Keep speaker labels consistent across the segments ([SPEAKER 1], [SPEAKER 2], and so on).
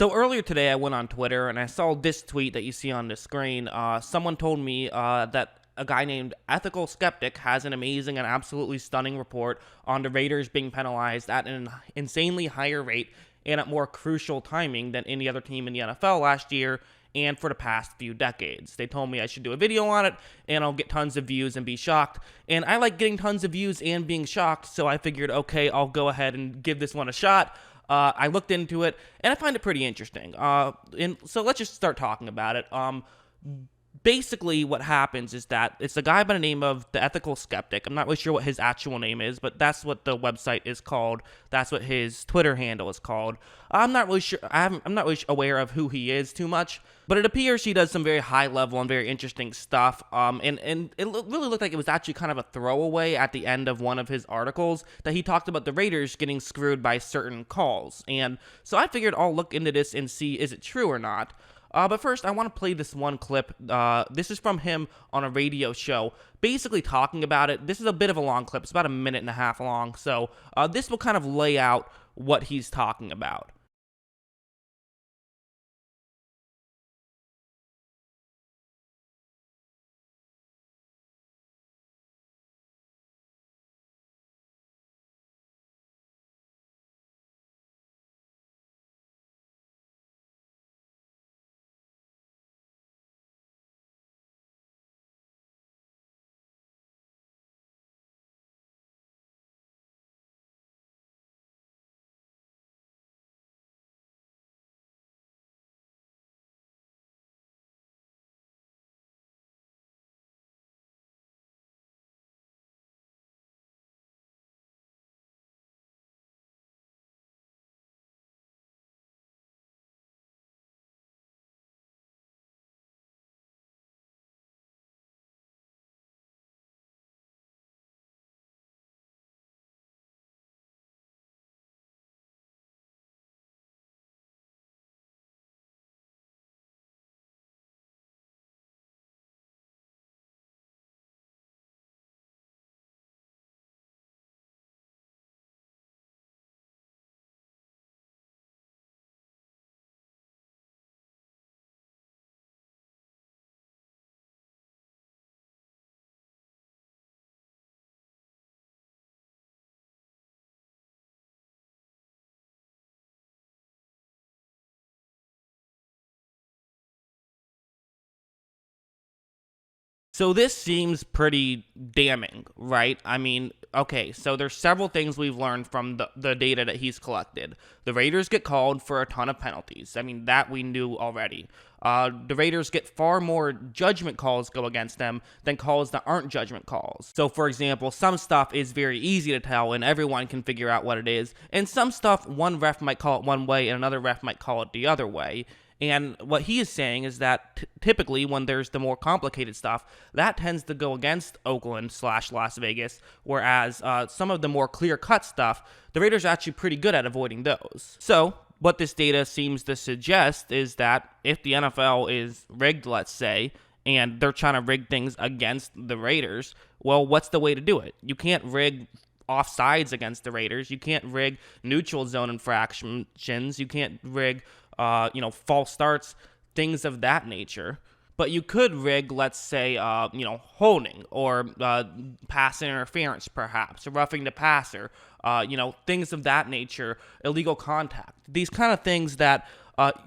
[SPEAKER 1] So earlier today, I went on Twitter and I saw this tweet that you see on the screen. Someone told me that a guy named Ethical Skeptic has an amazing and absolutely stunning report on the Raiders being penalized at an insanely higher rate and at more crucial timing than any other team in the NFL last year and for the past few decades. They told me I should do a video on it and I'll get tons of views and be shocked. And I like getting tons of views and being shocked, so I figured, okay, I'll go ahead and give this one a shot. I looked into it, and I find it pretty interesting. And so let's just start talking about it. Basically, what happens is that it's a guy by the name of the Ethical Skeptic. I'm not really sure what his actual name is, but that's what the website is called. That's what his Twitter handle is called. I'm not really sure. I'm not really aware of who he is too much, but it appears he does some very high level and very interesting stuff. And it really looked like it was actually kind of a throwaway at the end of one of his articles that he talked about the Raiders getting screwed by certain calls. And so I figured I'll look into this and see is it true or not. But first, I want to play this one clip. This is from him on a radio show, basically talking about it. This is a bit of a long clip. It's about a minute and a half long. So this will kind of lay out what he's talking about. So this seems pretty damning, right? I mean, okay, so there's several things we've learned from the data that he's collected. The Raiders get called for a ton of penalties. I mean, that we knew already. The Raiders get far more judgment calls go against them than calls that aren't judgment calls. So, for example, some stuff is very easy to tell and everyone can figure out what it is. And some stuff, one ref might call it one way and another ref might call it the other way. And what he is saying is that typically when there's the more complicated stuff, that tends to go against Oakland/Las Vegas, whereas some of the more clear-cut stuff, the Raiders are actually pretty good at avoiding those. So what this data seems to suggest is that if the NFL is rigged, let's say, and they're trying to rig things against the Raiders, well, what's the way to do it? You can't rig offsides against the Raiders. You can't rig neutral zone infractions. You can't rig false starts, things of that nature. But you could rig, let's say, holding or pass interference, perhaps, or roughing the passer, things of that nature, illegal contact. These kind of things that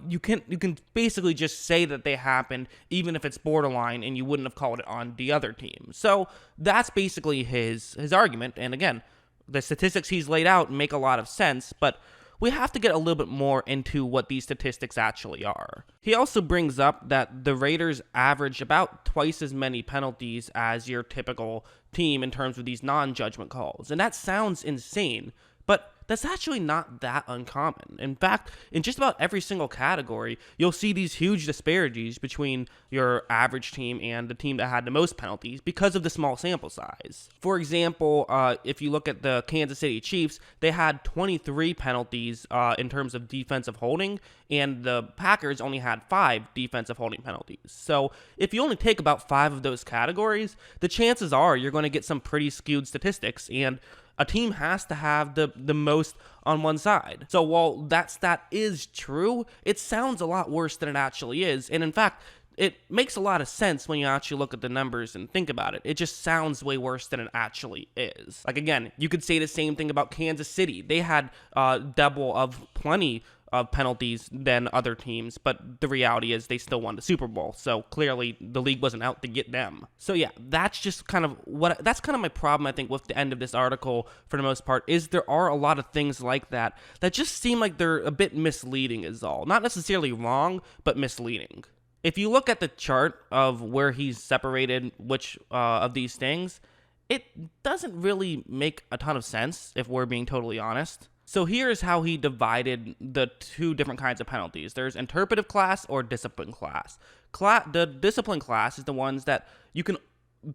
[SPEAKER 1] you can basically just say that they happened, even if it's borderline, and you wouldn't have called it on the other team. So that's basically his argument. And again, the statistics he's laid out make a lot of sense, but we have to get a little bit more into what these statistics actually are. He also brings up that the Raiders average about twice as many penalties as your typical team in terms of these non-judgment calls. And that sounds insane, but that's actually not that uncommon. In fact, in just about every single category, you'll see these huge disparities between your average team and the team that had the most penalties because of the small sample size. For example, if you look at the Kansas City Chiefs, they had 23 penalties in terms of defensive holding, and the Packers only had 5 defensive holding penalties. So if you only take about 5 of those categories, the chances are you're going to get some pretty skewed statistics, and a team has to have the most on one side. So while that stat is true, it sounds a lot worse than it actually is. And in fact, it makes a lot of sense when you actually look at the numbers and think about it. It just sounds way worse than it actually is. Like, again, you could say the same thing about Kansas City. They had double of plenty of penalties than other teams, but the reality is they still won the Super Bowl. So clearly the league wasn't out to get them. So yeah, that's just kind of that's kind of my problem, I think, with the end of this article for the most part, is there are a lot of things like that just seem like they're a bit misleading is all. Not necessarily wrong, but misleading. If you look at the chart of where he's separated which of these things, it doesn't really make a ton of sense if we're being totally honest. So here's how he divided the two different kinds of penalties. There's interpretive class or discipline class. The discipline class is the ones that you can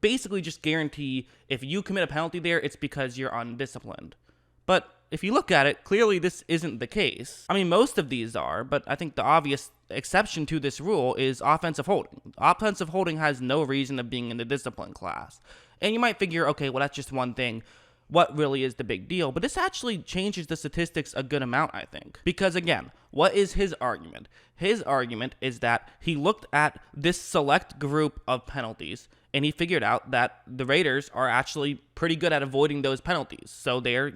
[SPEAKER 1] basically just guarantee if you commit a penalty there, it's because you're undisciplined. But if you look at it, clearly this isn't the case. I mean, most of these are, but I think the obvious exception to this rule is offensive holding. Offensive holding has no reason of being in the discipline class. And you might figure, okay, well, that's just one thing. What really is the big deal? But this actually changes the statistics a good amount, I think. Because again, what is his argument? His argument is that he looked at this select group of penalties and he figured out that the Raiders are actually pretty good at avoiding those penalties. So they're,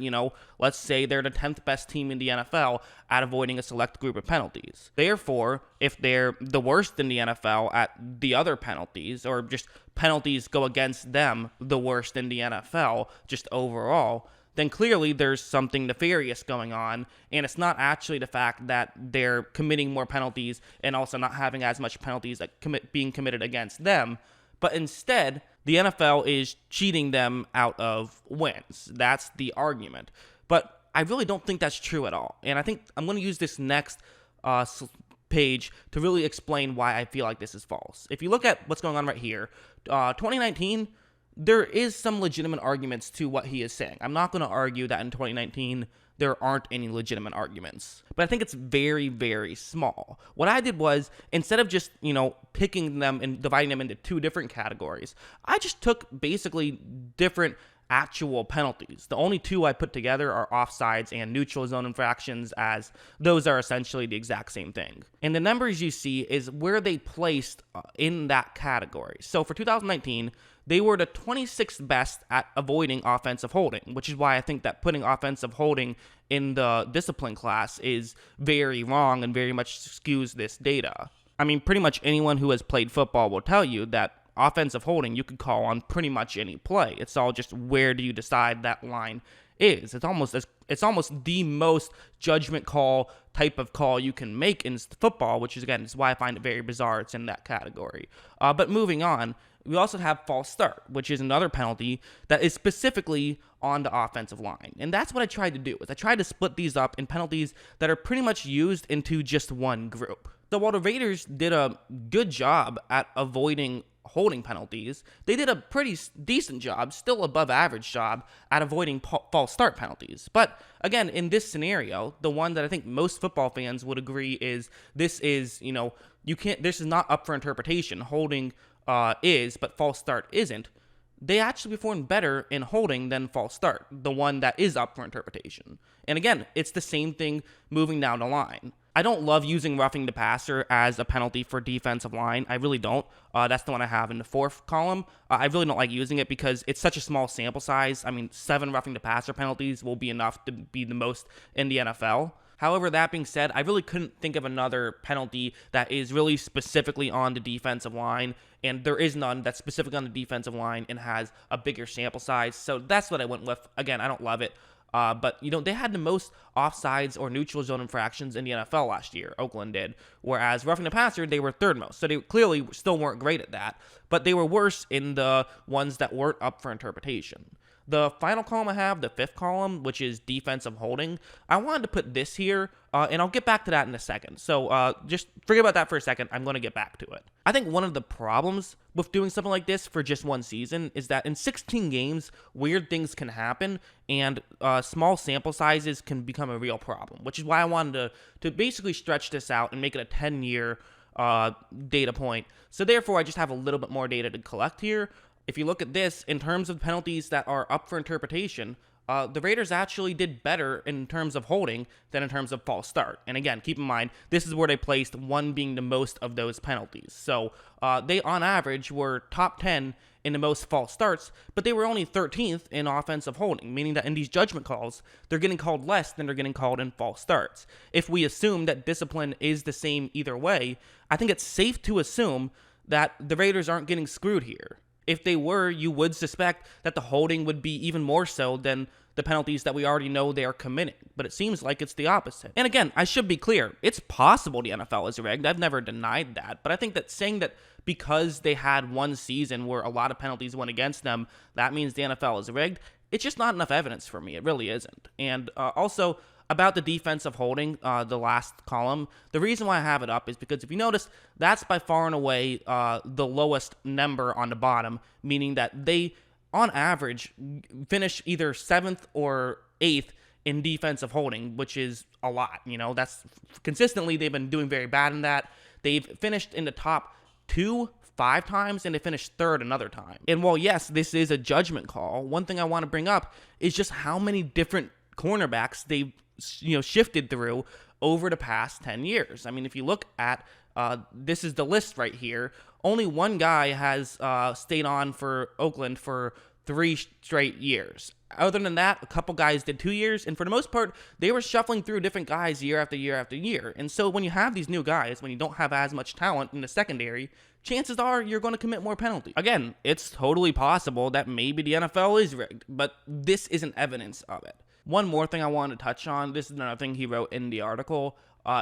[SPEAKER 1] let's say they're the 10th best team in the NFL at avoiding a select group of penalties. Therefore, if they're the worst in the NFL at the other penalties, or just penalties go against them the worst in the NFL, just overall, then clearly there's something nefarious going on, and it's not actually the fact that they're committing more penalties and also not having as much penalties being committed against them, but instead, the NFL is cheating them out of wins. That's the argument. But I really don't think that's true at all. And I think I'm going to use this next page to really explain why I feel like this is false. If you look at what's going on right here, 2019, there is some legitimate arguments to what he is saying. I'm not going to argue that in 2019 there aren't any legitimate arguments, but I think it's very, very small. What I did was, instead of just, picking them and dividing them into two different categories, I just took basically different actual penalties. The only two I put together are offsides and neutral zone infractions, as those are essentially the exact same thing. And the numbers you see is where they placed in that category. So for 2019, they were the 26th best at avoiding offensive holding, which is why I think that putting offensive holding in the discipline class is very wrong and very much skews this data. I mean, pretty much anyone who has played football will tell you that offensive holding you could call on pretty much any play. It's all just where do you decide that line is. It's almost the most judgment call type of call you can make in football, which is why I find it very bizarre it's in that category. But moving on, we also have false start, which is another penalty that is specifically on the offensive line. And that's what I tried to do, is I tried to split these up in penalties that are pretty much used into just one group. So while the Raiders did a good job at avoiding holding penalties, they did a pretty decent job, still above average job, at avoiding false start penalties. But again, in this scenario, the one that I think most football fans would agree is this is, this is not up for interpretation. Holding is, but false start isn't. They actually perform better in holding than false start, the one that is up for interpretation. And again, it's the same thing moving down the line. I don't love using roughing the passer as a penalty for defensive line. I really don't. That's the one I have in the fourth column. I really don't like using it because it's such a small sample size. I mean, 7 roughing the passer penalties will be enough to be the most in the NFL. However, that being said, I really couldn't think of another penalty that is really specifically on the defensive line, and there is none that's specifically on the defensive line and has a bigger sample size. So that's what I went with. Again, I don't love it. But, they had the most offsides or neutral zone infractions in the NFL last year. Oakland did. Whereas roughing the passer, they were third most. So they clearly still weren't great at that. But they were worse in the ones that weren't up for interpretation. The final column I have, the fifth column, which is defensive holding, I wanted to put this here, and I'll get back to that in a second. So just forget about that for a second. I'm going to get back to it. I think one of the problems with doing something like this for just one season is that in 16 games, weird things can happen, and small sample sizes can become a real problem, which is why I wanted to basically stretch this out and make it a 10-year data point. So therefore, I just have a little bit more data to collect here. If you look at this, in terms of penalties that are up for interpretation, the Raiders actually did better in terms of holding than in terms of false start. And again, keep in mind, this is where they placed one being the most of those penalties. So they, on average, were top 10 in the most false starts, but they were only 13th in offensive holding, meaning that in these judgment calls, they're getting called less than they're getting called in false starts. If we assume that discipline is the same either way, I think it's safe to assume that the Raiders aren't getting screwed here. If they were, you would suspect that the holding would be even more so than the penalties that we already know they are committing. But it seems like it's the opposite. And again, I should be clear. It's possible the NFL is rigged. I've never denied that. But I think that saying that because they had one season where a lot of penalties went against them, that means the NFL is rigged, it's just not enough evidence for me. It really isn't. And also, about the defensive holding, the last column, the reason why I have it up is because if you notice, that's by far and away the lowest number on the bottom, meaning that they, on average, finish either 7th or 8th in defensive holding, which is a lot. That's consistently, they've been doing very bad in that. They've finished in the top 5 times, and they finished 3rd another time. And while, yes, this is a judgment call, one thing I want to bring up is just how many different cornerbacks they've shifted through over the past 10 years. I mean, if you look at this is the list right here, only one guy has stayed on for Oakland for 3 straight years. Other than that, a couple guys did 2 years, and for the most part, they were shuffling through different guys year after year after year. And so when you have these new guys, when you don't have as much talent in the secondary, chances are you're going to commit more penalties. Again, it's totally possible that maybe the NFL is rigged, but this isn't evidence of it. One more thing I wanted to touch on, this is another thing he wrote in the article,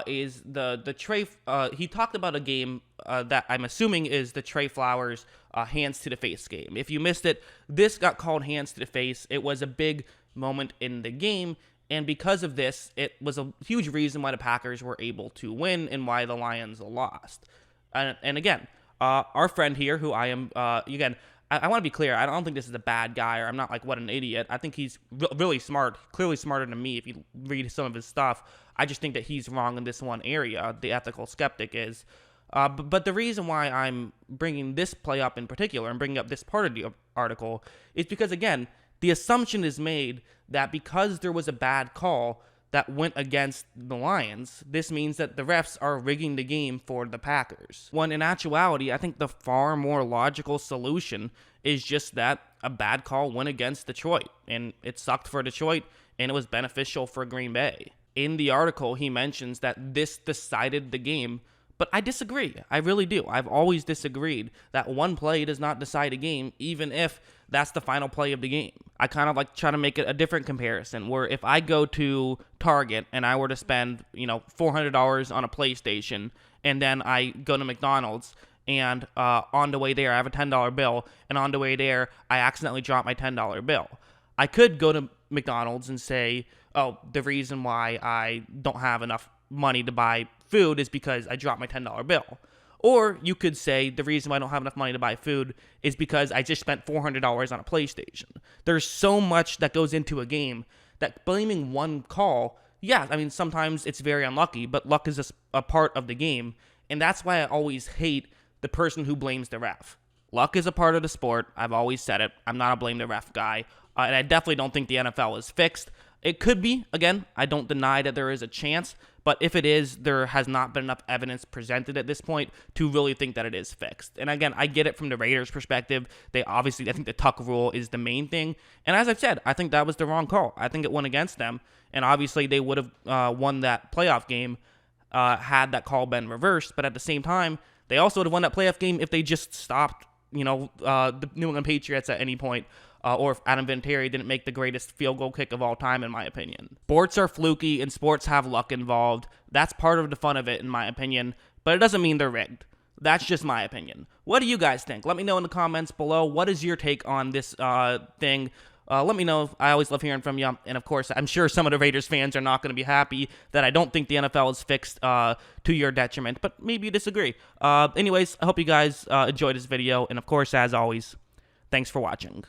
[SPEAKER 1] is the Trey, he talked about a game that I'm assuming is the Trey Flowers hands to the face game. If you missed it, this got called hands to the face. It was a big moment in the game, and because of this, it was a huge reason why the Packers were able to win and why the Lions lost. And again, our friend here, who I am, again, I want to be clear. I don't think this is a bad guy, or I'm not like, what an idiot. I think he's really smart, clearly smarter than me if you read some of his stuff. I just think that he's wrong in this one area, the ethical skeptic is. But the reason why I'm bringing this play up in particular and bringing up this part of the article is because, again, the assumption is made that because there was a bad call that went against the Lions, this means that the refs are rigging the game for the Packers. When in actuality, I think the far more logical solution is just that a bad call went against Detroit, and it sucked for Detroit, and it was beneficial for Green Bay. In the article, he mentions that this decided the game, but I disagree. I really do. I've always disagreed that one play does not decide a game, even if that's the final play of the game. I kind of like try to make it a different comparison, where if I go to Target and I were to spend, $400 on a PlayStation, and then I go to McDonald's, and on the way there I have a $10 bill, and on the way there I accidentally drop my $10 bill. I could go to McDonald's and say, oh, the reason why I don't have enough money to buy food is because I dropped my $10 bill. Or you could say the reason why I don't have enough money to buy food is because I just spent $400 on a PlayStation. There's so much that goes into a game that blaming one call, yeah, I mean, sometimes it's very unlucky, but luck is just a part of the game. And that's why I always hate the person who blames the ref. Luck is a part of the sport. I've always said it. I'm not a blame the ref guy. And I definitely don't think the NFL is fixed. It could be. Again, I don't deny that there is a chance. But if it is, there has not been enough evidence presented at this point to really think that it is fixed. And again, I get it from the Raiders' perspective. I think the tuck rule is the main thing. And as I've said, I think that was the wrong call. I think it went against them. And obviously, they would have won that playoff game had that call been reversed. But at the same time, they also would have won that playoff game if they just stopped, the New England Patriots at any point. Or if Adam Vinatieri didn't make the greatest field goal kick of all time, in my opinion. Sports are fluky, and sports have luck involved. That's part of the fun of it, in my opinion. But it doesn't mean they're rigged. That's just my opinion. What do you guys think? Let me know in the comments below. What is your take on this thing? Let me know. I always love hearing from you. And, of course, I'm sure some of the Raiders fans are not going to be happy that I don't think the NFL is fixed to your detriment. But maybe you disagree. Anyways, I hope you guys enjoyed this video. And, of course, as always, thanks for watching.